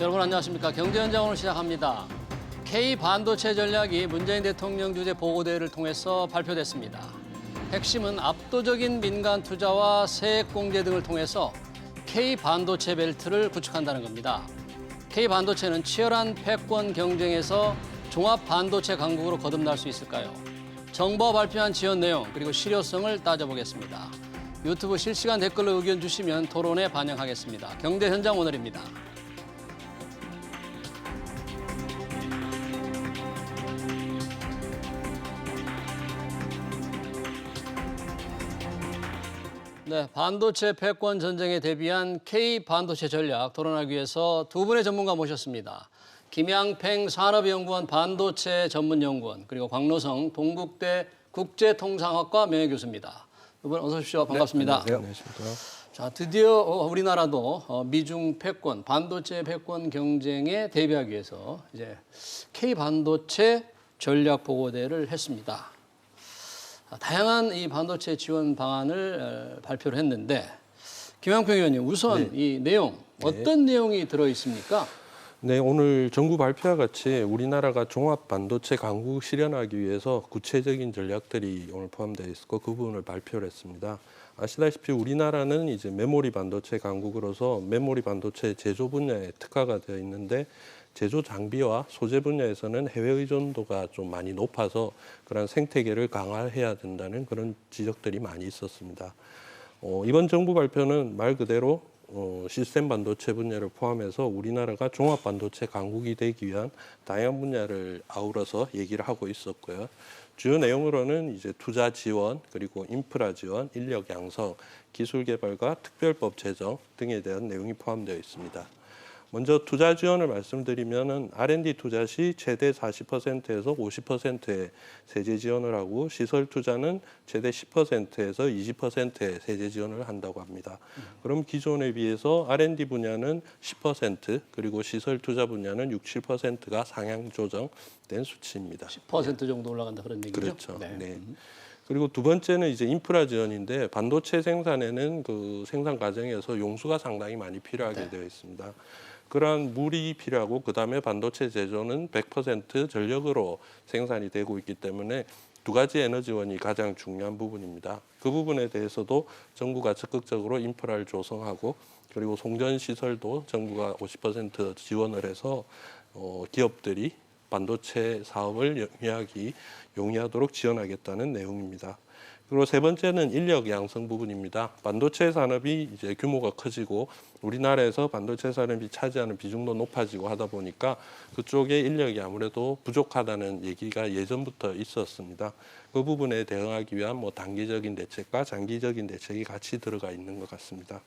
여러분 안녕하십니까. 경제현장 오늘 시작합니다. K반도체 전략이 문재인 대통령 주재 보고대회를 통해서 발표됐습니다. 핵심은 압도적인 민간 투자와 세액 공제 등을 통해서 K반도체 벨트를 구축한다는 겁니다. K반도체는 치열한 패권 경쟁에서 종합 반도체 강국으로 거듭날 수 있을까요? 정부가 발표한 지원 내용 그리고 실효성을 따져보겠습니다. 유튜브 실시간 댓글로 의견 주시면 토론에 반영하겠습니다. 경제현장 오늘입니다. 네, 반도체 패권 전쟁에 대비한 K반도체 전략 토론하기 위해서 두 분의 전문가 모셨습니다. 김양팽 산업연구원 반도체 전문연구원 그리고 광노성 동국대 국제통상학과 명예교수입니다. 두 분 어서 오십시오. 반갑습니다. 네, 안녕하십니까. 자, 드디어 우리나라도 미중 패권, 반도체 패권 경쟁에 대비하기 위해서 이제 K반도체 전략 보고대를 했습니다. 다양한 이 반도체 지원 방안을 발표를 했는데 김양평 의원님 우선 이 내용 어떤 내용이 들어 있습니까? 네, 오늘 정부 발표와 같이 우리나라가 종합 반도체 강국 실현하기 위해서 구체적인 전략들이 오늘 포함되어 있고 그 부분을 발표를 했습니다. 아시다시피 우리나라는 이제 메모리 반도체 강국으로서 메모리 반도체 제조 분야에 특화가 되어 있는데 제조 장비와 소재 분야에서는 해외 의존도가 좀 많이 높아서 그런 생태계를 강화해야 된다는 그런 지적들이 많이 있었습니다. 이번 정부 발표는 말 그대로 시스템 반도체 분야를 포함해서 우리나라가 종합 반도체 강국이 되기 위한 다양한 분야를 아우러서 얘기를 하고 있었고요. 주요 내용으로는 이제 투자 지원, 그리고 인프라 지원, 인력 양성, 기술 개발과 특별법 제정 등에 대한 내용이 포함되어 있습니다. 먼저 투자 지원을 말씀드리면은 R&D 투자 시 최대 40%에서 50%의 세제 지원을 하고 시설 투자는 최대 10%에서 20%의 세제 지원을 한다고 합니다. 그럼 기존에 비해서 R&D 분야는 10% 그리고 시설 투자 분야는 6, 7%가 상향 조정된 수치입니다. 10% 정도 올라간다 그런 얘기죠? 그렇죠. 네. 그리고 두 번째는 이제 인프라 지원인데 반도체 생산에는 그 생산 과정에서 용수가 상당히 많이 필요하게 되어 있습니다. 그러한 물이 필요하고 그다음에 반도체 제조는 100% 전력으로 생산이 되고 있기 때문에 두 가지 에너지원이 가장 중요한 부분입니다. 그 부분에 대해서도 정부가 적극적으로 인프라를 조성하고 그리고 송전 시설도 정부가 50% 지원을 해서 기업들이 반도체 사업을 용이하도록 지원하겠다는 내용입니다. 그리고 세 번째는 인력 양성 부분입니다. 반도체 산업이 이제 규모가 커지고 우리나라에서 반도체 산업이 차지하는 비중도 높아지고 하다 보니까 그쪽에 인력이 아무래도 부족하다는 얘기가 예전부터 있었습니다. 그 부분에 대응하기 위한 단기적인 대책과 장기적인 대책이 같이 들어가 있는 것 같습니다.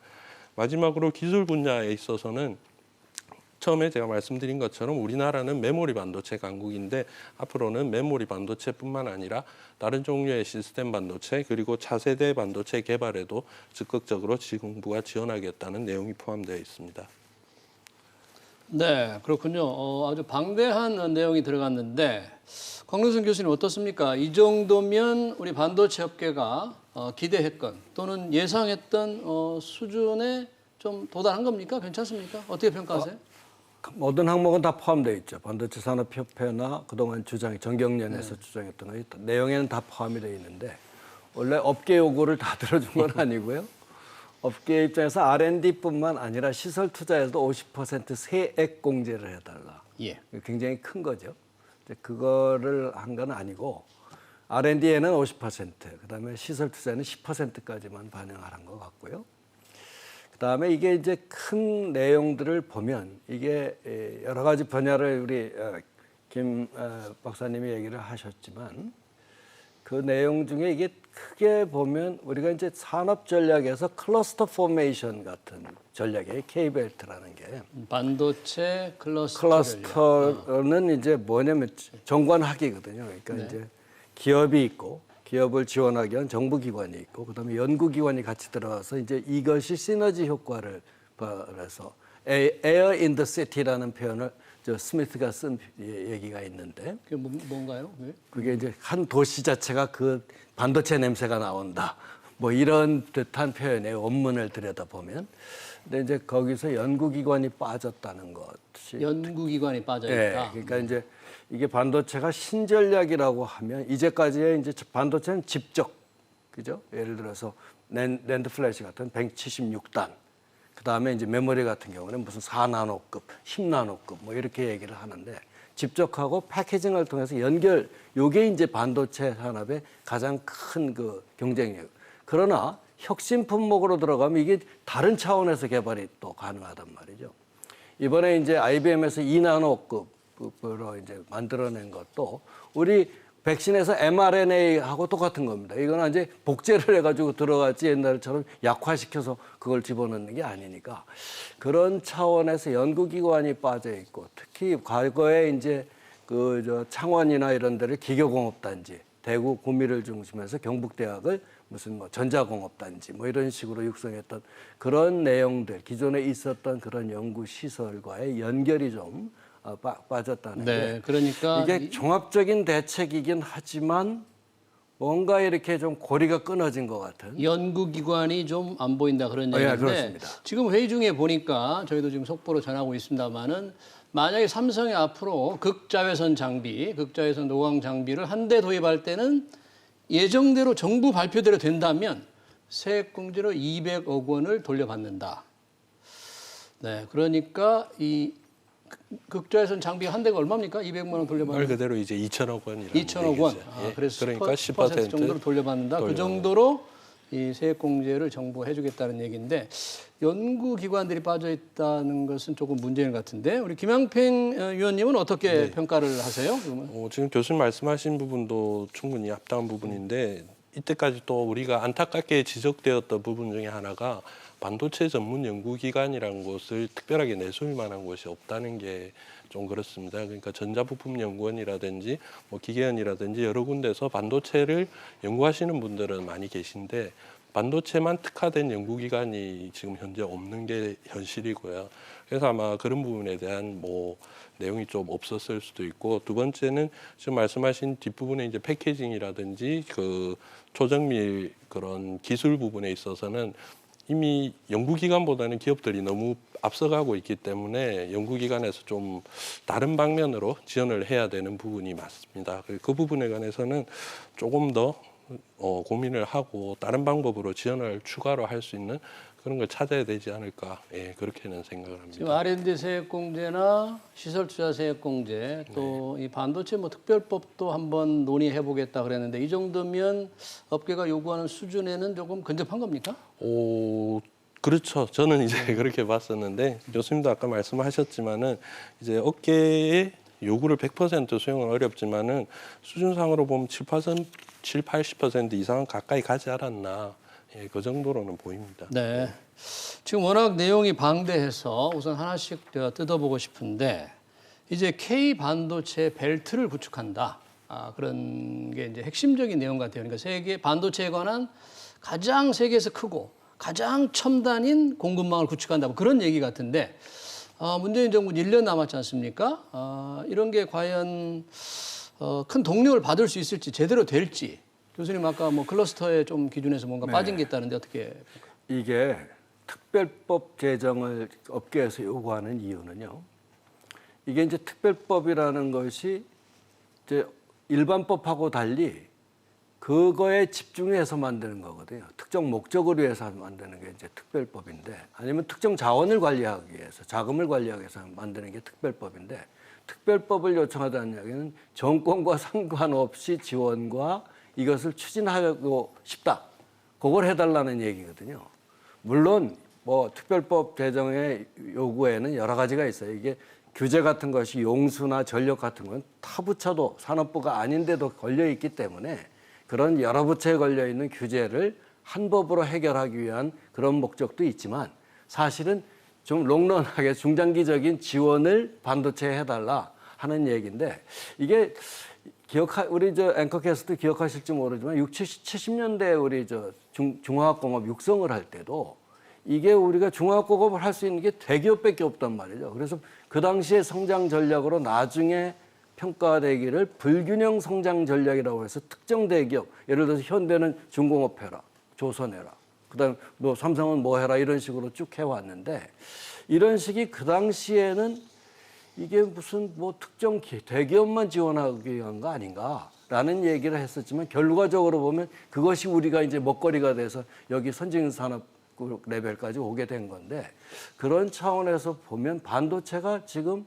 마지막으로 기술 분야에 있어서는 처음에 제가 말씀드린 것처럼 우리나라는 메모리 반도체 강국인데 앞으로는 메모리 반도체뿐만 아니라 다른 종류의 시스템 반도체 그리고 차세대 반도체 개발에도 적극적으로 정부가 지원하겠다는 내용이 포함되어 있습니다. 네, 그렇군요. 아주 방대한 내용이 들어갔는데 광노선 교수님 어떻습니까? 이 정도면 우리 반도체 업계가 기대했건 또는 예상했던 수준에 좀 도달한 겁니까? 괜찮습니까? 어떻게 평가하세요? 모든 항목은 다 포함되어 있죠. 반도체 산업협회나 그동안 정경련에서 주장했던 거 내용에는 다 포함이 되어 있는데 원래 업계 요구를 다 들어준 건 아니고요. 업계 입장에서 R&D뿐만 아니라 시설 투자에서도 50% 세액 공제를 해달라. 예. 굉장히 큰 거죠. 그거를 한 건 아니고 R&D에는 50%, 그다음에 시설 투자는 10%까지만 반영하는 것 같고요. 그다음에 이게 이제 큰 내용들을 보면 이게 여러 가지 분야를 우리 김 박사님이 얘기를 하셨지만 그 내용 중에 이게 크게 보면 우리가 이제 산업 전략에서 클러스터 포메이션 같은 전략이에요. K벨트라는 게. 반도체 클러스터 클러스터는 이제 뭐냐면 정관학이거든요. 그러니까 이제 기업이 있고 기업을 지원하기 위한 정부기관이 있고 그다음에 연구기관이 같이 들어와서 이제 이것이 시너지 효과를 벌여서 Air in the City라는 표현을 저 스미스가 쓴 얘기가 있는데 그게 뭔가요? 그게 이제 한 도시 자체가 그 반도체 냄새가 나온다. 뭐 이런 듯한 표현의 원문을 들여다보면 근데 이제 거기서 연구기관이 빠졌다는 것이 연구기관이 빠져 예, 있다. 그러니까 이제 이게 반도체가 신전략이라고 하면 이제까지의 이제 반도체는 집적, 그죠? 예를 들어서 낸드 플래시 같은 176단, 그 다음에 이제 메모리 같은 경우는 무슨 4나노급, 10나노급 뭐 이렇게 얘기를 하는데 집적하고 패키징을 통해서 연결, 요게 이제 반도체 산업의 가장 큰 그 경쟁력. 그러나 혁신 품목으로 들어가면 이게 다른 차원에서 개발이 또 가능하단 말이죠. 이번에 이제 IBM에서 2나노급으로 이제 만들어낸 것도 우리 백신에서 mRNA하고 똑같은 겁니다. 이거는 이제 복제를 해가지고 들어갔지 옛날처럼 약화시켜서 그걸 집어넣는 게 아니니까 그런 차원에서 연구기관이 빠져 있고 특히 과거에 이제 그 저 창원이나 이런 데를 기교공업단지, 대구 구미를 중심해서 경북대학을 무슨 뭐 전자공업단지 뭐 이런 식으로 육성했던 그런 내용들, 기존에 있었던 그런 연구 시설과의 연결이 좀 빠졌다는 네, 게 그러니까 이게 종합적인 대책이긴 하지만 뭔가 이렇게 좀 고리가 끊어진 것 같은. 연구기관이 좀 안 보인다 그런 예, 얘기인데 그렇습니다. 지금 회의 중에 보니까 저희도 지금 속보로 전하고 있습니다만은 만약에 삼성이 앞으로 극자외선 장비, 극자외선 노광 장비를 한 대 도입할 때는 예정대로 정부 발표대로 된다면 세액공제로 200억 원을 돌려받는다. 네, 그러니까 이 극자외선 장비 한 대가 얼마입니까? 200만 원 돌려받는. 말 그대로 이제 2천억 원이라는 2천억 원. 얘기죠. 아, 예. 그래서 그러니까 10% 정도로 돌려받는다. 그 정도로 이 세액공제를 정부가 해주겠다는 얘기인데 연구기관들이 빠져 있다는 것은 조금 문제인 것 같은데 우리 김양평 위원님은 어떻게 평가를 하세요? 그러면? 지금 교수님 말씀하신 부분도 충분히 합당한 부분인데 이때까지 또 우리가 안타깝게 지적되었던 부분 중에 하나가 반도체 전문 연구기관이라는 곳을 특별하게 내세울 만한 곳이 없다는 게 좀 그렇습니다. 그러니까 전자부품연구원이라든지 뭐 기계원이라든지 여러 군데서 반도체를 연구하시는 분들은 많이 계신데 반도체만 특화된 연구기관이 지금 현재 없는 게 현실이고요. 그래서 아마 그런 부분에 대한 뭐 내용이 좀 없었을 수도 있고 두 번째는 지금 말씀하신 뒷부분에 이제 패키징이라든지 그 초정밀 그런 기술 부분에 있어서는 이미 연구기관보다는 기업들이 너무 앞서가고 있기 때문에 연구기관에서 좀 다른 방면으로 지원을 해야 되는 부분이 맞습니다. 그 부분에 관해서는 조금 더 고민을 하고 다른 방법으로 지원을 추가로 할 수 있는 그런 걸 찾아야 되지 않을까, 예, 그렇게는 생각을 합니다. 지금 R&D 세액공제나 시설투자 세액공제 또 이 반도체 뭐 특별법도 한번 논의해 보겠다 그랬는데 이 정도면 업계가 요구하는 수준에는 조금 근접한 겁니까? 그렇죠. 저는 이제 그렇게 봤었는데 교수님도 아까 말씀하셨지만은 이제 업계의 요구를 100% 수용은 어렵지만은 수준상으로 보면 80% 이상은 가까이 가지 않았나. 예, 그 정도로는 보입니다. 네. 지금 워낙 내용이 방대해서 우선 하나씩 뜯어보고 싶은데 이제 K 반도체 벨트를 구축한다. 그런 게 이제 핵심적인 내용 같아요. 그러니까 세계 반도체에 관한 가장 세계에서 크고 가장 첨단인 공급망을 구축한다. 뭐 그런 얘기 같은데 문재인 정부 1년 남았지 않습니까? 이런 게 과연 큰 동력을 받을 수 있을지 제대로 될지 교수님 아까 뭐 클러스터에 좀 기준에서 뭔가 빠진 게 있다는데 어떻게? 이게 특별법 제정을 업계에서 요구하는 이유는요. 이게 이제 특별법이라는 것이 이제 일반법하고 달리 그거에 집중해서 만드는 거거든요. 특정 목적을 위해서 만드는 게 이제 특별법인데 아니면 특정 자원을 관리하기 위해서 자금을 관리하기 위해서 만드는 게 특별법인데 특별법을 요청하다는 이야기는 정권과 상관없이 지원과 이것을 추진하고 싶다. 그걸 해달라는 얘기거든요. 물론 뭐 특별법 제정의 요구에는 여러 가지가 있어요. 이게 규제 같은 것이 용수나 전력 같은 건 타 부처도 산업부가 아닌데도 걸려 있기 때문에 그런 여러 부처에 걸려 있는 규제를 한 법으로 해결하기 위한 그런 목적도 있지만 사실은 좀 롱런하게 중장기적인 지원을 반도체에 해달라 하는 얘기인데 이게 우리 저 앵커캐스트 기억하실지 모르지만 70년대 우리 저 중화학공업 육성을 할 때도 이게 우리가 중화학공업을 할 수 있는 게 대기업밖에 없단 말이죠. 그래서 그 당시에 성장 전략으로 나중에 평가되기를 불균형 성장 전략이라고 해서 특정 대기업, 예를 들어서 현대는 중공업 해라, 조선 해라. 그다음 뭐 삼성은 뭐 해라 이런 식으로 쭉 해왔는데 이런 식이 그 당시에는 이게 무슨 뭐 특정 대기업만 지원하기 위한 거 아닌가라는 얘기를 했었지만 결과적으로 보면 그것이 우리가 이제 먹거리가 돼서 여기 선진 산업 레벨까지 오게 된 건데 그런 차원에서 보면 반도체가 지금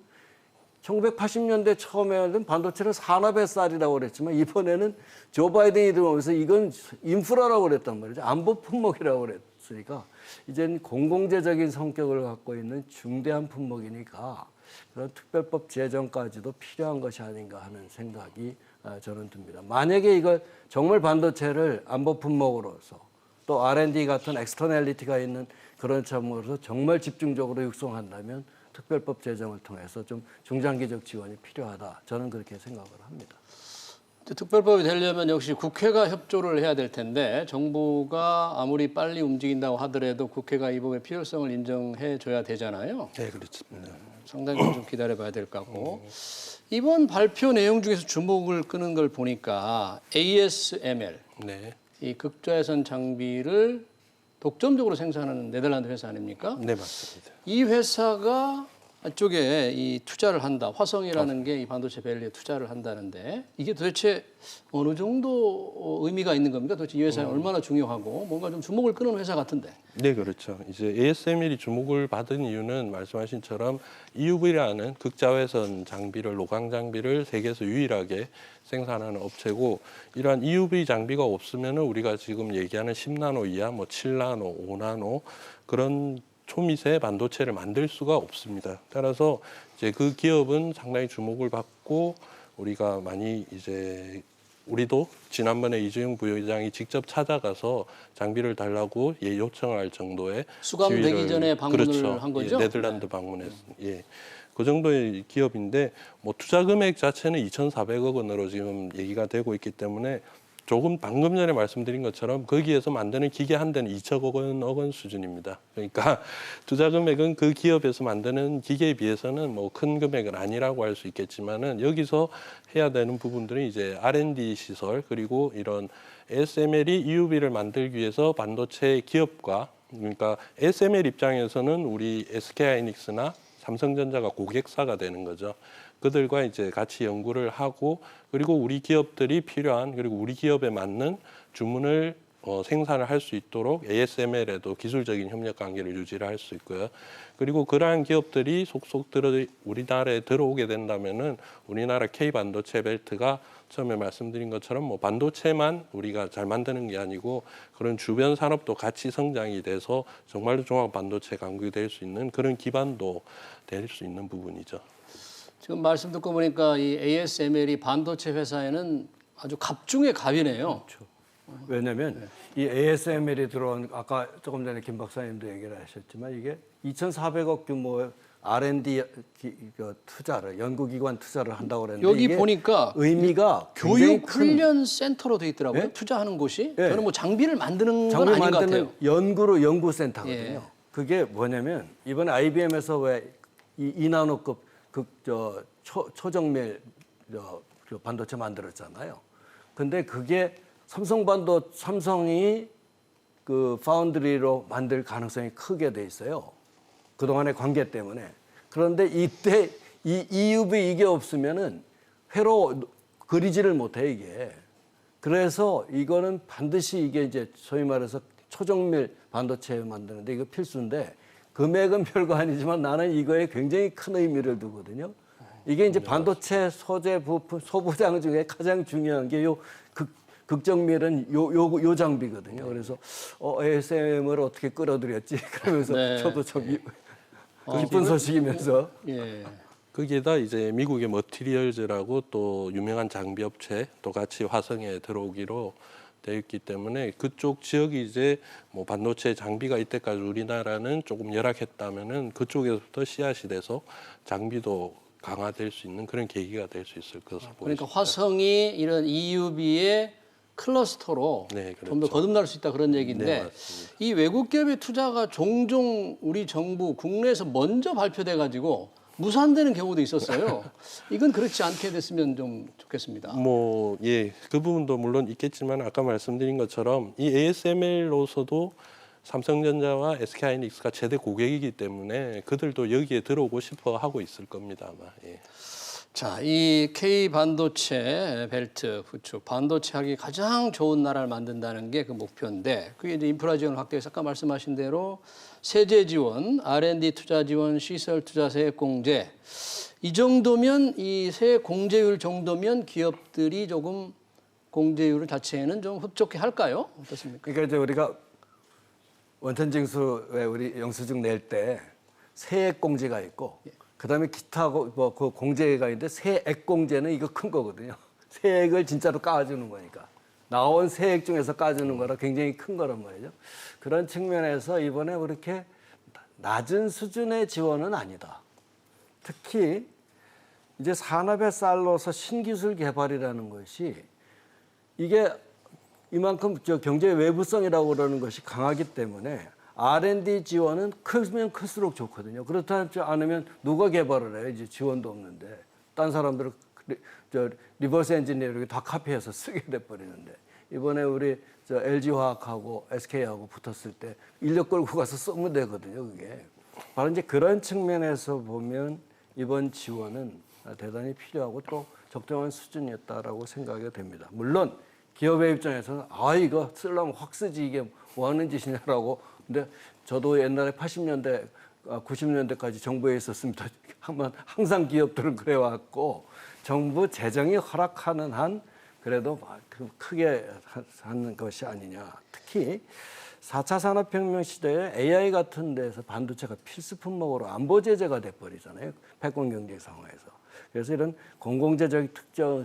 1980년대 처음에는 반도체를 산업의 쌀이라고 그랬지만 이번에는 조 바이든이 들어오면서 이건 인프라라고 그랬단 말이죠. 안보 품목이라고 그랬으니까 이제는 공공재적인 성격을 갖고 있는 중대한 품목이니까 그런 특별법 제정까지도 필요한 것이 아닌가 하는 생각이 저는 듭니다. 만약에 이걸 정말 반도체를 안보 품목으로서 또 R&D 같은 엑스터널리티가 있는 그런 점으로서 정말 집중적으로 육성한다면 특별법 제정을 통해서 좀 중장기적 지원이 필요하다. 저는 그렇게 생각을 합니다. 특별법이 되려면 역시 국회가 협조를 해야 될 텐데 정부가 아무리 빨리 움직인다고 하더라도 국회가 이 부분의 필요성을 인정해 줘야 되잖아요. 네, 그렇습니다. 상당히 좀 기다려봐야 될 것 같고 이번 발표 내용 중에서 주목을 끄는 걸 보니까 ASML 네. 이 극자외선 장비를 독점적으로 생산하는 네덜란드 회사 아닙니까? 네, 맞습니다. 이 회사가 쪽에 이 투자를 한다. 화성이라는 게 이 반도체 밸리에 투자를 한다는데 이게 도대체 어느 정도 의미가 있는 겁니까? 도대체 이 회사는 얼마나 중요하고 뭔가 좀 주목을 끄는 회사 같은데. 네, 그렇죠. 이제 ASML이 주목을 받은 이유는 말씀하신처럼 EUV라는 극자외선 장비를 노광 장비를 세계에서 유일하게 생산하는 업체고 이러한 EUV 장비가 없으면은 우리가 지금 얘기하는 10나노 이하, 뭐 7나노, 5나노 그런 초미세 반도체를 만들 수가 없습니다. 따라서 이제 그 기업은 상당히 주목을 받고 우리가 많이 이제 우리도 지난번에 이재용 부회장이 직접 찾아가서 장비를 달라고 요청을 할 정도의 수감되기 전에 방문을 그렇죠. 한 거죠? 예, 네덜란드 방문했습니다. 예. 그 정도의 기업인데 뭐 투자 금액 자체는 2,400억 원으로 지금 얘기가 되고 있기 때문에 조금 방금 전에 말씀드린 것처럼 거기에서 만드는 기계 한 대는 2천억 원 수준입니다. 그러니까 투자 금액은 그 기업에서 만드는 기계에 비해서는 뭐 큰 금액은 아니라고 할 수 있겠지만은 여기서 해야 되는 부분들은 이제 R&D 시설 그리고 이런 ASML이 EUV를 만들기 위해서 반도체 기업과 그러니까 ASML 입장에서는 우리 SK하이닉스나 삼성전자가 고객사가 되는 거죠. 그들과 이제 같이 연구를 하고 그리고 우리 기업들이 필요한 그리고 우리 기업에 맞는 주문을 생산을 할 수 있도록 ASML에도 기술적인 협력 관계를 유지를 할 수 있고요. 그리고 그러한 기업들이 속속 우리나라에 들어오게 된다면은 우리나라 K 반도체 벨트가 처음에 말씀드린 것처럼 뭐 반도체만 우리가 잘 만드는 게 아니고 그런 주변 산업도 같이 성장이 돼서 정말로 종합 반도체 강국이 될 수 있는 그런 기반도 될 수 있는 부분이죠. 지금 말씀 듣고 보니까 이 ASML이 반도체 회사에는 아주 갑중의 갑이네요. 그렇죠. 왜냐하면 이 ASML이 들어온 아까 조금 전에 김 박사님도 얘기를 하셨지만 이게 2,400억 규모의 R&D 투자를 연구기관 투자를 한다고 그랬는데 여기 이게 보니까 의미가 교육 훈련 센터로 돼 있더라고요. 네? 투자하는 곳이. 네. 저는 뭐 장비를 만드는 건 장비 아닌 것 만드는 같아요. 연구센터거든요. 예. 그게 뭐냐면 이번에 IBM에서 왜 이 2나노급 초정밀 반도체 만들었잖아요. 근데 그게 삼성이 그 파운드리로 만들 가능성이 크게 돼 있어요. 그동안의 관계 때문에. 그런데 이때 이 EUV 이게 없으면은 회로 그리지를 못해 이게. 그래서 이거는 반드시 이게 이제 소위 말해서 초정밀 반도체 만드는데 이거 필수인데 금액은 별거 아니지만 나는 이거에 굉장히 큰 의미를 두거든요. 이게 이제 반도체 소재 부품 소부장 중에 가장 중요한 게 요 극정밀은 요 장비거든요. 그래서 ASM을 어떻게 끌어들였지 그러면서 네. 저도 좀 기쁜 소식이면서 예. 거기에다 이제 미국의 머티리얼즈라고 또 유명한 장비 업체 또 같이 화성에 들어오기로 되어 있기 때문에 그쪽 지역이 이제 뭐 반도체 장비가 이때까지 우리나라는 조금 열악했다면은 그쪽에서부터 씨앗이 돼서 장비도 강화될 수 있는 그런 계기가 될 수 있을 것으로 보입니다. 그러니까 화성이 이런 EUV의 클러스터로 네, 그렇죠. 좀 더 거듭날 수 있다 그런 얘기인데 네, 맞습니다. 이 외국 기업의 투자가 종종 우리 정부 국내에서 먼저 발표돼 가지고 무산되는 경우도 있었어요. 이건 그렇지 않게 됐으면 좀 좋겠습니다. 뭐, 예, 그 부분도 물론 있겠지만 아까 말씀드린 것처럼 이 ASML로서도 삼성전자와 SK하이닉스가 최대 고객이기 때문에 그들도 여기에 들어오고 싶어 하고 있을 겁니다, 아마. 예. 자, 이 K 반도체 벨트 구축, 반도체 하기 가장 좋은 나라를 만든다는 게 그 목표인데, 그게 이제 인프라 지원 확대해서 아까 말씀하신 대로 세제 지원, R&D 투자 지원, 시설 투자 세액 공제, 이 정도면 이 세액 공제율 정도면 기업들이 조금 공제율 자체에는 좀 흡족해 할까요? 어떻습니까? 그러니까 이제 우리가 원천징수에 우리 영수증 낼 때 세액 공제가 있고, 그다음에 기타 그 공제가 있는데 세액 공제는 이거 큰 거거든요. 세액을 진짜로 까주는 거니까. 나온 세액 중에서 까주는 거라 굉장히 큰 거란 말이죠. 그런 측면에서 이번에 그렇게 낮은 수준의 지원은 아니다. 특히 이제 산업의 쌀로서 신기술 개발이라는 것이 이게 이만큼 경제 외부성이라고 그러는 것이 강하기 때문에 R&D 지원은 크면 클수록 좋거든요. 그렇지 않으면 누가 개발을 해요? 이제 지원도 없는데. 딴 사람들은 리버스 엔지니어링 다 카피해서 쓰게 돼버리는데. 이번에 우리 LG화학하고 SK하고 붙었을 때 인력 끌고 가서 쓰면 되거든요. 그게. 바로 이제 그런 측면에서 보면 이번 지원은 대단히 필요하고 또 적정한 수준이었다라고 생각이 됩니다. 물론 기업의 입장에서는 이거 쓰려면 확 쓰지 이게 뭐 하는 짓이냐라고. 근데 저도 옛날에 80년대, 90년대까지 정부에 있었습니다. 항상 기업들은 그래왔고 정부 재정이 허락하는 한 그래도 크게 하는 것이 아니냐. 특히 4차 산업혁명 시대에 AI 같은 데서 반도체가 필수 품목으로 안보 제재가 돼버리잖아요. 패권 경제 상황에서. 그래서 이런 공공재적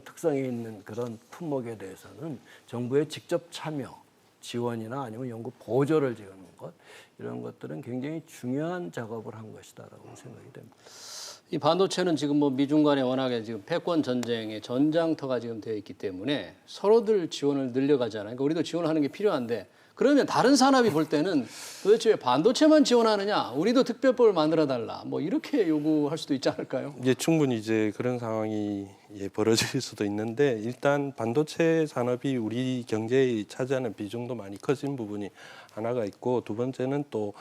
특성이 있는 그런 품목에 대해서는 정부의 직접 참여, 지원이나 아니면 연구 보조를 지원하는 것, 이런 것들은 굉장히 중요한 작업을 한 것이다라고 생각이 됩니다. 이 반도체는 지금 뭐 미중 간에 워낙에 지금 패권 전쟁의 전장터가 지금 되어 있기 때문에 서로들 지원을 늘려가잖아요. 그러니까 우리도 지원하는 게 필요한데, 그러면 다른 산업이 볼 때는 도대체 왜 반도체만 지원하느냐? 우리도 특별법을 만들어 달라. 뭐 이렇게 요구할 수도 있지 않을까요? 이제 충분히 이제 그런 상황이 벌어질 수도 있는데, 일단 반도체 산업이 우리 경제에 차지하는 비중도 많이 커진 부분이 하나가 있고, 두 번째는 또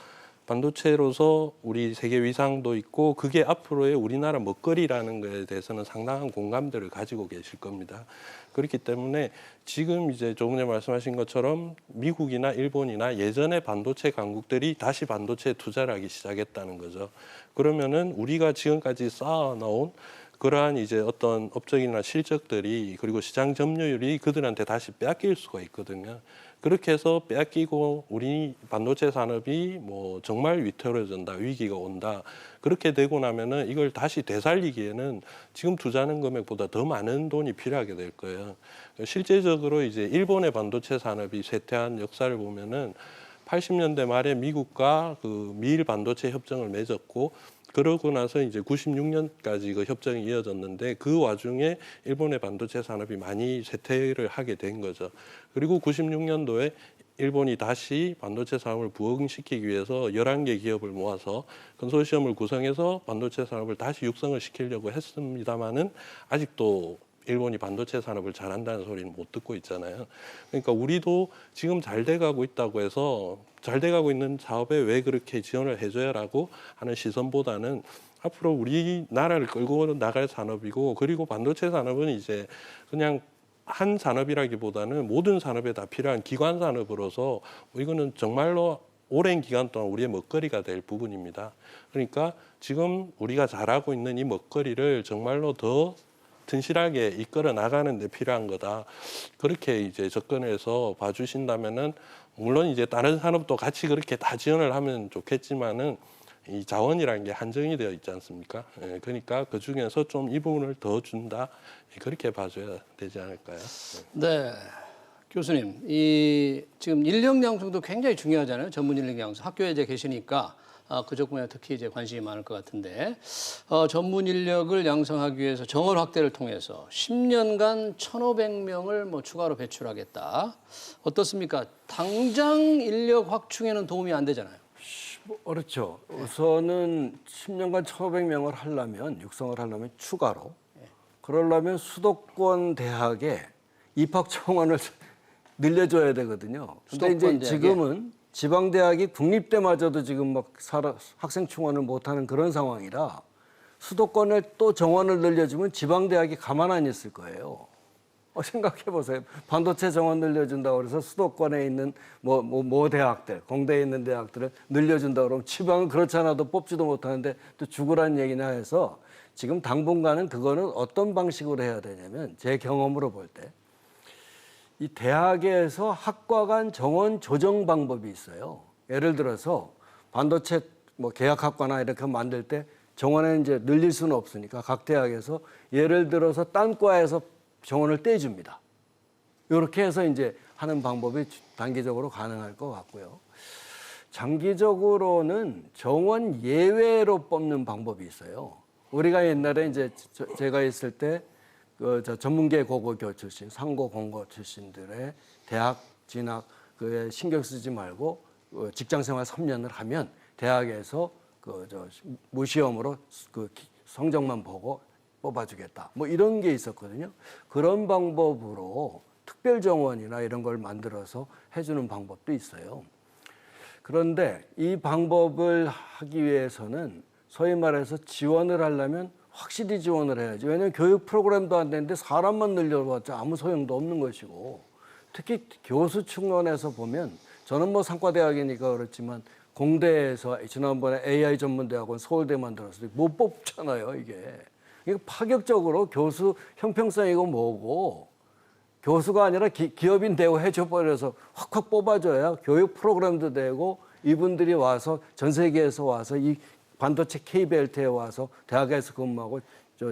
반도체로서 우리 세계 위상도 있고, 그게 앞으로의 우리나라 먹거리라는 것에 대해서는 상당한 공감대를 가지고 계실 겁니다. 그렇기 때문에 지금 이제 조금 전에 말씀하신 것처럼 미국이나 일본이나 예전의 반도체 강국들이 다시 반도체에 투자를 하기 시작했다는 거죠. 그러면은 우리가 지금까지 쌓아놓은 그러한 이제 어떤 업적이나 실적들이, 그리고 시장 점유율이 그들한테 다시 빼앗길 수가 있거든요. 그렇게 해서 빼앗기고 우리 반도체 산업이 뭐 정말 위태로워진다, 위기가 온다, 그렇게 되고 나면은 이걸 다시 되살리기에는 지금 투자하는 금액보다 더 많은 돈이 필요하게 될 거예요. 실제적으로 이제 일본의 반도체 산업이 쇠퇴한 역사를 보면은 80년대 말에 미국과 그 미일 반도체 협정을 맺었고, 그러고 나서 이제 96년까지 그 협정이 이어졌는데, 그 와중에 일본의 반도체 산업이 많이 쇠퇴를 하게 된 거죠. 그리고 96년도에 일본이 다시 반도체 산업을 부흥시키기 위해서 11개 기업을 모아서 컨소시엄을 구성해서 반도체 산업을 다시 육성을 시키려고 했습니다마는 아직도 일본이 반도체 산업을 잘한다는 소리는 못 듣고 있잖아요. 그러니까 우리도 지금 잘 돼가고 있다고 해서 잘 돼가고 있는 사업에 왜 그렇게 지원을 해줘야라고 하는 시선보다는 앞으로 우리나라를 끌고 나갈 산업이고, 그리고 반도체 산업은 이제 그냥 한 산업이라기보다는 모든 산업에 다 필요한 기관 산업으로서 이거는 정말로 오랜 기간 동안 우리의 먹거리가 될 부분입니다. 그러니까 지금 우리가 잘하고 있는 이 먹거리를 정말로 더 튼실하게 이끌어 나가는 데 필요한 거다. 그렇게 이제 접근해서 봐주신다면은, 물론 이제 다른 산업도 같이 그렇게 다 지원을 하면 좋겠지만은 이 자원이라는 게 한정이 되어 있지 않습니까? 그러니까 그 중에서 좀 이 부분을 더 준다. 그렇게 봐줘야 되지 않을까요? 네. 교수님, 이 지금 인력 양성도 굉장히 중요하잖아요. 전문 인력 양성. 학교에 이제 계시니까 그쪽 분야에 특히 이제 관심이 많을 것 같은데, 전문 인력을 양성하기 위해서 정원 확대를 통해서 10년간 1,500명을 뭐 추가로 배출하겠다. 어떻습니까? 당장 인력 확충에는 도움이 안 되잖아요. 그렇죠. 우선은 10년간 1,500명을 하려면, 육성을 하려면 추가로, 그러려면 수도권 대학에 입학 청원을 늘려줘야 되거든요. 근데 이제 지금은 지방대학이 국립대마저도 지금 막 학생 충원을 못하는 그런 상황이라 수도권에 또 정원을 늘려주면 지방대학이 가만 안 있을 거예요. 생각해 보세요. 반도체 정원 늘려준다고 그래서 수도권에 있는 뭐 대학들, 공대에 있는 대학들을 늘려준다고 그러면 지방은 그렇지 않아도 뽑지도 못하는데 또 죽으라는 얘기나 해서 지금 당분간은 그거는 어떤 방식으로 해야 되냐면 제 경험으로 볼 때 이 대학에서 학과 간 정원 조정 방법이 있어요. 예를 들어서 반도체 뭐 계약학과나 이렇게 만들 때 정원에 이제 늘릴 수는 없으니까 각 대학에서 예를 들어서 딴 과에서 정원을 떼줍니다. 이렇게 해서 이제 하는 방법이 단기적으로 가능할 것 같고요. 장기적으로는 정원 예외로 뽑는 방법이 있어요. 우리가 옛날에 이제 제가 있을 때 전문계 고고교 출신, 상고 공고 출신들의 대학 진학 그에 신경 쓰지 말고 직장 생활 3년을 하면 대학에서 무시험으로 성적만 보고 뽑아주겠다. 뭐 이런 게 있었거든요. 그런 방법으로 특별 정원이나 이런 걸 만들어서 해주는 방법도 있어요. 그런데 이 방법을 하기 위해서는 소위 말해서 지원을 하려면 확실히 지원을 해야지. 왜냐하면 교육 프로그램도 안 되는데 사람만 늘려봤자 아무 소용도 없는 것이고 특히 교수 측면에서 보면 저는 뭐 상과대학이니까 그렇지만 공대에서 지난번에 AI 전문대학원 서울대 만들었을 때 못 뽑잖아요. 이게 파격적으로 교수 형평성이고 뭐고 교수가 아니라 기업인 대우 해줘버려서 확확 뽑아줘야 교육 프로그램도 되고 이분들이 와서 전 세계에서 와서 이 반도체 K벨트에 와서 대학에서 근무하고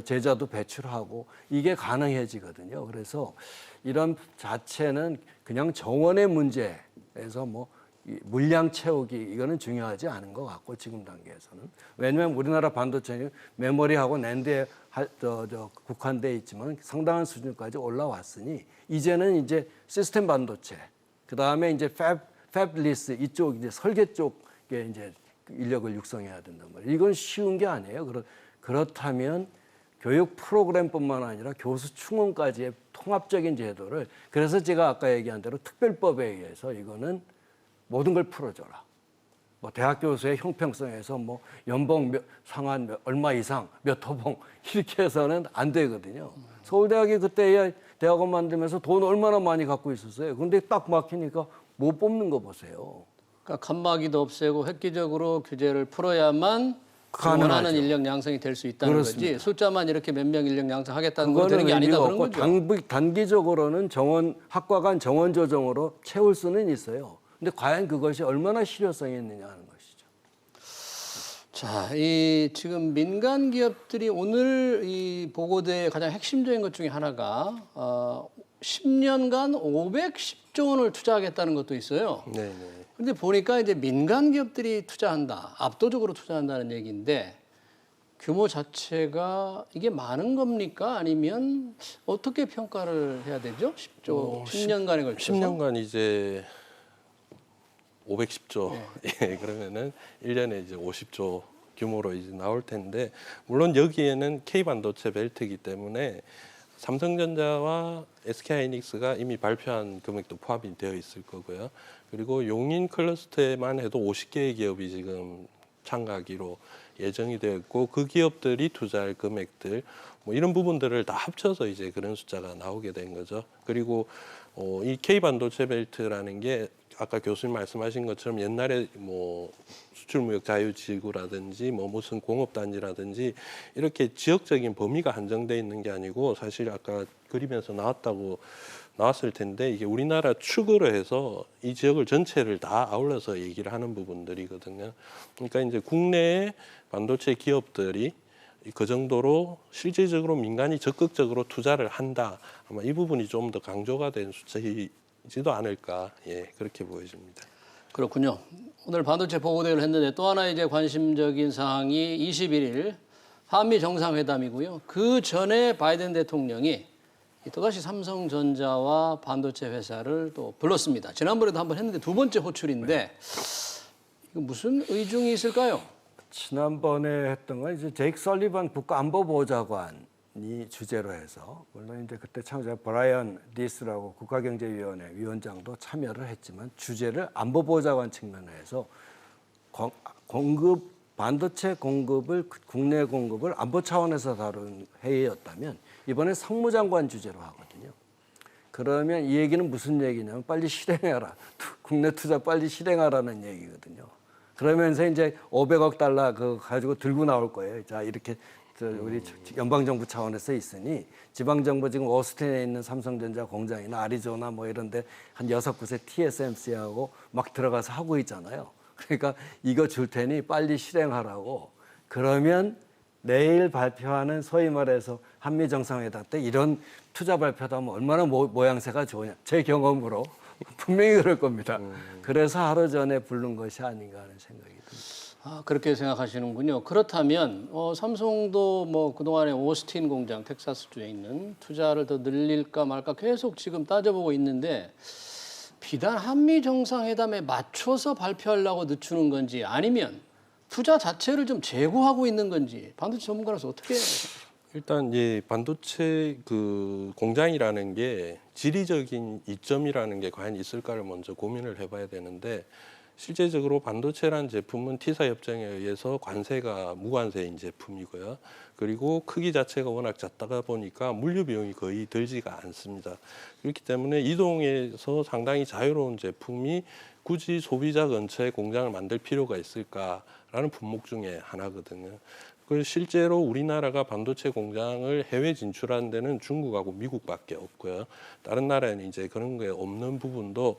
제자도 배출하고 이게 가능해지거든요. 그래서 이런 자체는 그냥 정원의 문제에서 뭐 물량 채우기 이거는 중요하지 않은 것 같고 지금 단계에서는. 왜냐하면 우리나라 반도체는 메모리하고 낸드에 국한돼 있지만 상당한 수준까지 올라왔으니 이제는 이제 시스템 반도체 그다음에 이제 팹리스 이쪽 이제 설계 쪽에 이제 인력을 육성해야 된단 말이에요. 이건 쉬운 게 아니에요. 그렇다면 교육 프로그램뿐만 아니라 교수 충원까지의 통합적인 제도를 그래서 제가 아까 얘기한 대로 특별법에 의해서 이거는 모든 걸 풀어줘라. 뭐 대학 교수의 형평성에서 뭐 연봉 상한 얼마 이상 몇 호봉 이렇게 해서는 안 되거든요. 서울대학이 그때 대학원 만들면서 돈 얼마나 많이 갖고 있었어요. 근데 딱 막히니까 못 뽑는 거 보세요. 그러니까 칸막이도 없애고 획기적으로 규제를 풀어야만 지원하는 인력 양성이 될 수 있다는 그렇습니다. 거지. 숫자만 이렇게 몇 명 인력 양성하겠다는 건 되는 게 아니다 그런 거죠. 단기적으로는 학과 간 정원 조정으로 채울 수는 있어요. 근데 과연 그것이 얼마나 실효성이 있느냐 하는 것이죠. 자, 이 지금 민간 기업들이 오늘 이 보고대의 가장 핵심적인 것 중에 하나가 10년간 510조 원을 투자하겠다는 것도 있어요. 네. 그런데 보니까 이제 민간 기업들이 투자한다, 압도적으로 투자한다는 얘기인데 규모 자체가 이게 많은 겁니까? 아니면 어떻게 평가를 해야 되죠? 10년간에 걸쳐서. 10년간 이제 510조. 네. 예, 그러면은 1년에 이제 50조 규모로 이제 나올 텐데 물론 여기에는 K 반도체 벨트이기 때문에 삼성전자와 SK하이닉스가 이미 발표한 금액도 포함이 되어 있을 거고요. 그리고 용인 클러스터에만 해도 50개의 기업이 지금 참가하기로 예정이 되어 있고 그 기업들이 투자할 금액들 뭐 이런 부분들을 다 합쳐서 이제 그런 숫자가 나오게 된 거죠. 그리고 이 K 반도체 벨트라는 게 아까 교수님 말씀하신 것처럼 옛날에 뭐 수출무역 자유지구라든지 뭐 무슨 공업단지라든지 이렇게 지역적인 범위가 한정돼 있는 게 아니고 사실 아까 그림에서 나왔을 텐데 이게 우리나라 축으로 해서 이 지역을 전체를 다 아울러서 얘기를 하는 부분들이거든요. 그러니까 이제 국내의 반도체 기업들이 그 정도로 실질적으로 민간이 적극적으로 투자를 한다. 아마 이 부분이 좀 더 강조가 된 숫자이지도 않을까. 예, 그렇게 보여집니다. 그렇군요. 오늘 반도체 보고대회를 했는데 또 하나 이제 관심적인 사항이 21일 한미 정상회담이고요. 그 전에 바이든 대통령이 또다시 삼성전자와 반도체 회사를 또 불렀습니다. 지난번에도 한번 했는데 두 번째 호출인데 이거 무슨 의중이 있을까요? 지난번에 했던 건 이제 제이크 설리반 국가안보보좌관이 주제로 해서 물론 이제 그때 참여자 브라이언 디스라고 국가경제위원회 위원장도 참여를 했지만 주제를 안보보좌관 측면에서 반도체 공급을 국내 공급을 안보 차원에서 다룬 회의였다면 이번에 상무장관 주제로 하거든요. 그러면 이 얘기는 무슨 얘기냐면 빨리 실행해라. 국내 투자 빨리 실행하라는 얘기거든요. 그러면서 이제 500억 달러 그거 가지고 들고 나올 거예요. 자, 이렇게 우리 연방정부 차원에서 있으니 지방정부 지금 오스틴에 있는 삼성전자 공장이나 아리조나 뭐 이런 데 한 6곳에 TSMC하고 막 들어가서 하고 있잖아요. 그러니까 이거 줄 테니 빨리 실행하라고. 그러면 내일 발표하는 소위 말해서 한미 정상회담 때 이런 투자 발표도 하면 얼마나 모양새가 좋으냐. 제 경험으로 분명히 그럴 겁니다. 그래서 하루 전에 부른 것이 아닌가 하는 생각이 듭니다. 아, 그렇게 생각하시는군요. 그렇다면 삼성도 뭐 그동안에 오스틴 공장, 텍사스주에 있는 투자를 더 늘릴까 말까 계속 지금 따져보고 있는데 비단 한미 정상회담에 맞춰서 발표하려고 늦추는 건지 아니면 투자 자체를 좀 제고하고 있는 건지 반도체 전문가로서 어떻게 일단 반도체 그 공장이라는 게 지리적인 이점이라는 게 과연 있을까를 먼저 고민을 해봐야 되는데 실제적으로 반도체라는 제품은 티사 협정에 의해서 관세가 무관세인 제품이고요. 그리고 크기 자체가 워낙 작다가 보니까 물류 비용이 거의 들지가 않습니다. 그렇기 때문에 이동에서 상당히 자유로운 제품이 굳이 소비자 근처에 공장을 만들 필요가 있을까라는 품목 중에 하나거든요. 그래서 실제로 우리나라가 반도체 공장을 해외 진출하는 데는 중국하고 미국밖에 없고요. 다른 나라에는 이제 그런 게 없는 부분도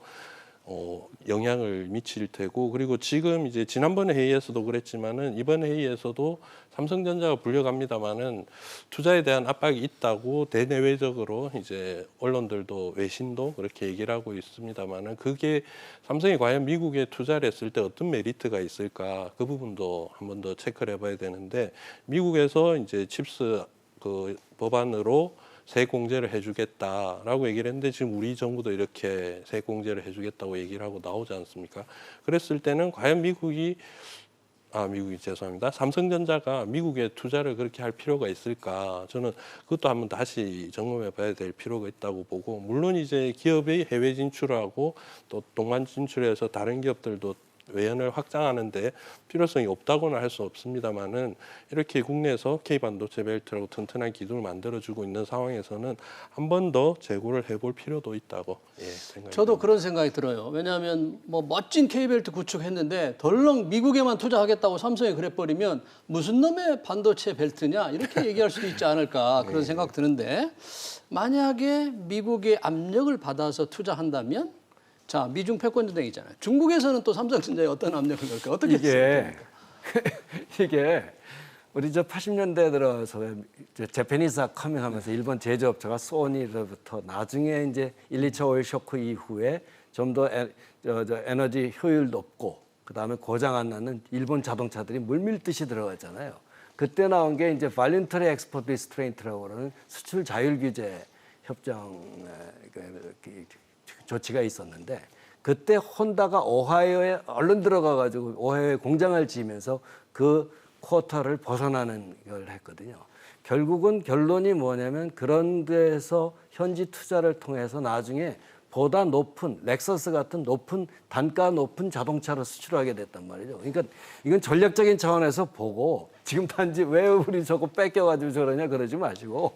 영향을 미칠 테고 그리고 지금 이제 지난번 회의에서도 그랬지만은 이번 회의에서도 삼성전자가 불려갑니다만은 투자에 대한 압박이 있다고 대내외적으로 이제 언론들도 외신도 그렇게 얘기를 하고 있습니다만은 그게 삼성이 과연 미국에 투자를 했을 때 어떤 메리트가 있을까 그 부분도 한 번 더 체크를 해봐야 되는데 미국에서 이제 칩스 그 법안으로 세액 공제를 해주겠다라고 얘기를 했는데 지금 우리 정부도 이렇게 세액 공제를 해주겠다고 얘기를 하고 나오지 않습니까? 그랬을 때는 과연 미국이 죄송합니다. 삼성전자가 미국에 투자를 그렇게 할 필요가 있을까? 저는 그것도 한번 다시 점검해 봐야 될 필요가 있다고 보고 물론 이제 기업의 해외 진출하고 또 동반 진출해서 다른 기업들도 외연을 확장하는데 필요성이 없다고는 할 수 없습니다만은 이렇게 국내에서 K반도체 벨트라고 튼튼한 기둥을 만들어주고 있는 상황에서는 한 번 더 재고를 해볼 필요도 있다고 생각합니다. 저도 그런 생각이 들어요. 왜냐하면 뭐 멋진 K벨트 구축했는데 덜렁 미국에만 투자하겠다고 삼성이 그래버리면 무슨 놈의 반도체 벨트냐 이렇게 얘기할 수도 있지 않을까 그런 생각 드는데 만약에 미국의 압력을 받아서 투자한다면 자, 미중 패권 전쟁이잖아요. 중국에서는 또 삼성전자에 어떤 압력을 넣을까? 어떻게 이게 우리 80년대 들어서 재패니스 커밍 하면서 일본 제조업체가 소니로부터 나중에 이제 1, 2차 오일 쇼크 이후에 좀 더 에너지 효율 높고 그다음에 고장 안 나는 일본 자동차들이 물밀듯이 들어갔잖아요. 그때 나온 게 이제 발렌터리 엑스포트 리스트레인트라고 하는 수출 자율 규제 협정 조치가 있었는데 그때 혼다가 오하이오에 얼른 들어가가지고 오하이오에 공장을 지으면서 그 쿼터를 벗어나는 걸 했거든요. 결국은 결론이 뭐냐면 그런 데서 현지 투자를 통해서 나중에 보다 높은 렉서스 같은 높은 단가 높은 자동차를 수출하게 됐단 말이죠. 그러니까 이건 전략적인 차원에서 보고 지금 단지 왜 우리 저거 뺏겨가지고 저러냐 그러지 마시고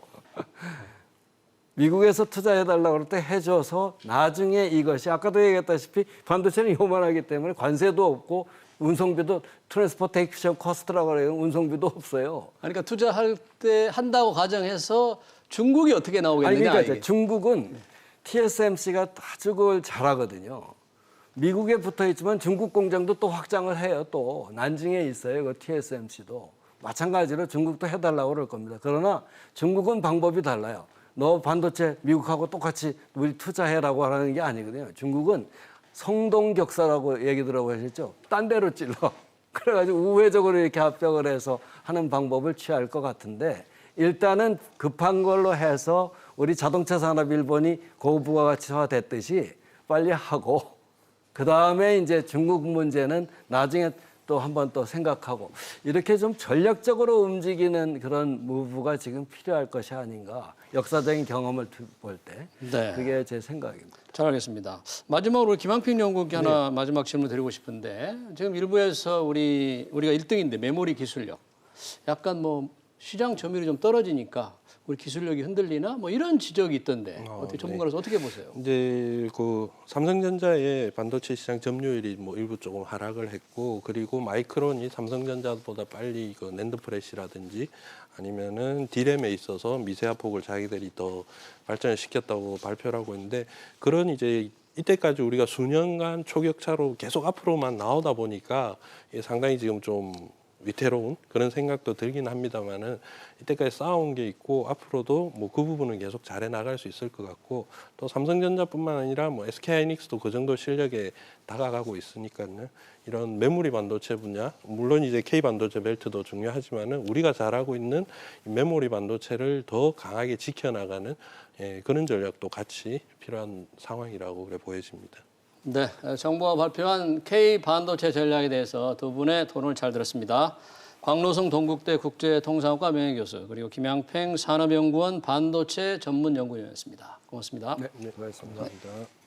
미국에서 투자해달라고 그럴 때 해줘서 나중에 이것이 아까도 얘기했다시피 반도체는 요만하기 때문에 관세도 없고 운송비도 트랜스포테이션 코스트라고 해요. 운송비도 없어요. 그러니까 투자할 때 한다고 가정해서 중국이 어떻게 나오겠느냐. 그러니까 중국은 TSMC가 아주 그걸 잘하거든요. 미국에 붙어 있지만 중국 공장도 또 확장을 해요. 또 난징에 있어요. 그 TSMC도. 마찬가지로 중국도 해달라고 그럴 겁니다. 그러나 중국은 방법이 달라요. 너 반도체 미국하고 똑같이 우리 투자해라고 하는 게 아니거든요. 중국은 성동격사라고 얘기 들어보셨죠? 딴 데로 찔러. 그래가지고 우회적으로 이렇게 합병을 해서 하는 방법을 취할 것 같은데 일단은 급한 걸로 해서 우리 자동차 산업 일본이 고부가가치화 됐듯이 빨리 하고 그다음에 이제 중국 문제는 나중에 또 한번 또 생각하고 이렇게 좀 전략적으로 움직이는 그런 무브가 지금 필요할 것이 아닌가. 역사적인 경험을 볼 때 네. 그게 제 생각입니다. 잘 알겠습니다. 마지막으로 김항평 연구원께 하나 마지막 질문 드리고 싶은데 지금 일부에서 우리가 1등인데 메모리 기술력 약간 뭐 시장 점유율이 좀 떨어지니까 우리 기술력이 흔들리나 뭐 이런 지적이 있던데 어떻게 전문가로서 어떻게 보세요? 이제 그 삼성전자의 반도체 시장 점유율이 뭐 일부 조금 하락을 했고 그리고 마이크론이 삼성전자보다 빨리 그 낸드 프레시라든지 아니면은 디램에 있어서 미세화폭을 자기들이 더 발전을 시켰다고 발표를 하고 있는데 그런 이제 이때까지 우리가 수년간 초격차로 계속 앞으로만 나오다 보니까 이게 상당히 지금 좀 위태로운 그런 생각도 들긴 합니다만은 이때까지 쌓아온 게 있고 앞으로도 뭐 그 부분은 계속 잘해 나갈 수 있을 것 같고 또 삼성전자뿐만 아니라 뭐 SK하이닉스도 그 정도 실력에 다가가고 있으니까요. 이런 메모리 반도체 분야 물론 이제 K 반도체 벨트도 중요하지만은 우리가 잘하고 있는 이 메모리 반도체를 더 강하게 지켜나가는 그런 전략도 같이 필요한 상황이라고 그래 보여집니다. 네, 정부가 발표한 K 반도체 전략에 대해서 두 분의 토론을 잘 들었습니다. 광로성 동국대 국제통상학과 명예교수 그리고 김양평 산업연구원 반도체 전문연구위원이었습니다. 고맙습니다. 네, 고맙습니다. 감사합니다.